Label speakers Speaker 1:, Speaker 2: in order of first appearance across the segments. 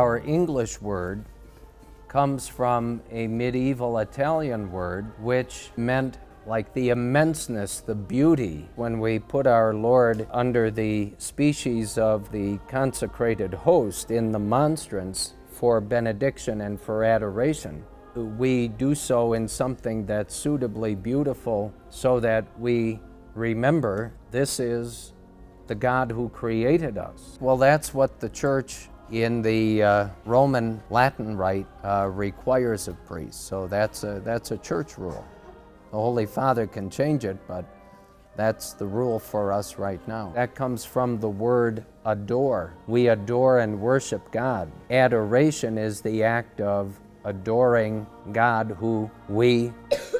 Speaker 1: our English word comes from a medieval Italian word which meant like the immenseness, the beauty. When we put our Lord under the species of the consecrated host in the monstrance for benediction and for adoration, we do so in something that's suitably beautiful so that we remember this is the God who created us. Well, that's what the Church in the Roman Latin Rite requires of priests. So that's a church rule. The Holy Father can change it, but that's the rule for us right now. That comes from the word adore. We adore and worship God. Adoration is the act of adoring God who we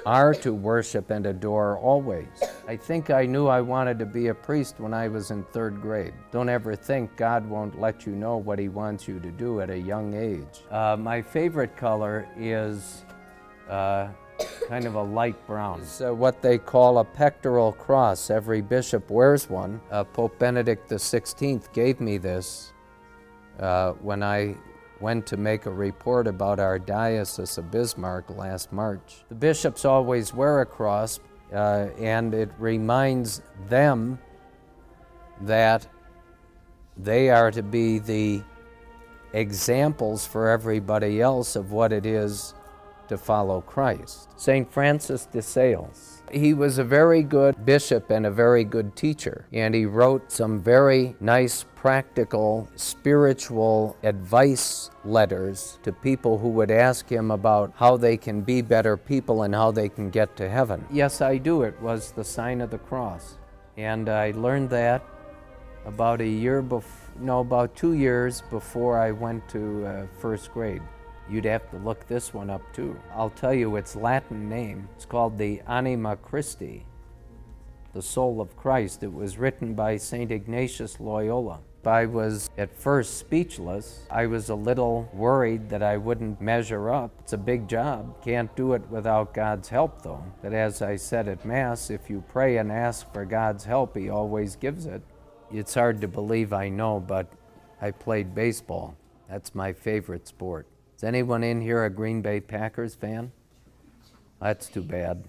Speaker 1: are to worship and adore always. I think I knew I wanted to be a priest when I was in 3rd grade. Don't ever think God won't let you know what He wants you to do at a young age. My favorite color is kind of a light brown. It's what they call a pectoral cross. Every bishop wears one. Pope Benedict XVI gave me this when I went to make a report about our Diocese of Bismarck last March. The bishops always wear a cross, and it reminds them that they are to be the examples for everybody else of what it is to follow Christ. St. Francis de Sales. He was a very good bishop and a very good teacher, and he wrote some very nice, practical, spiritual advice letters to people who would ask him about how they can be better people and how they can get to heaven. Yes, I do. It was the sign of the cross. And I learned that about 2 years before I went to 1st grade. You'd have to look this one up too. I'll tell you its Latin name. It's called the Anima Christi, the soul of Christ. It was written by St. Ignatius Loyola. I was at first speechless. I was a little worried that I wouldn't measure up. It's a big job. Can't do it without God's help though. But as I said at Mass, if you pray and ask for God's help, He always gives it. It's hard to believe, I know, but I played baseball. That's my favorite sport. Is anyone in here a Green Bay Packers fan? That's too bad.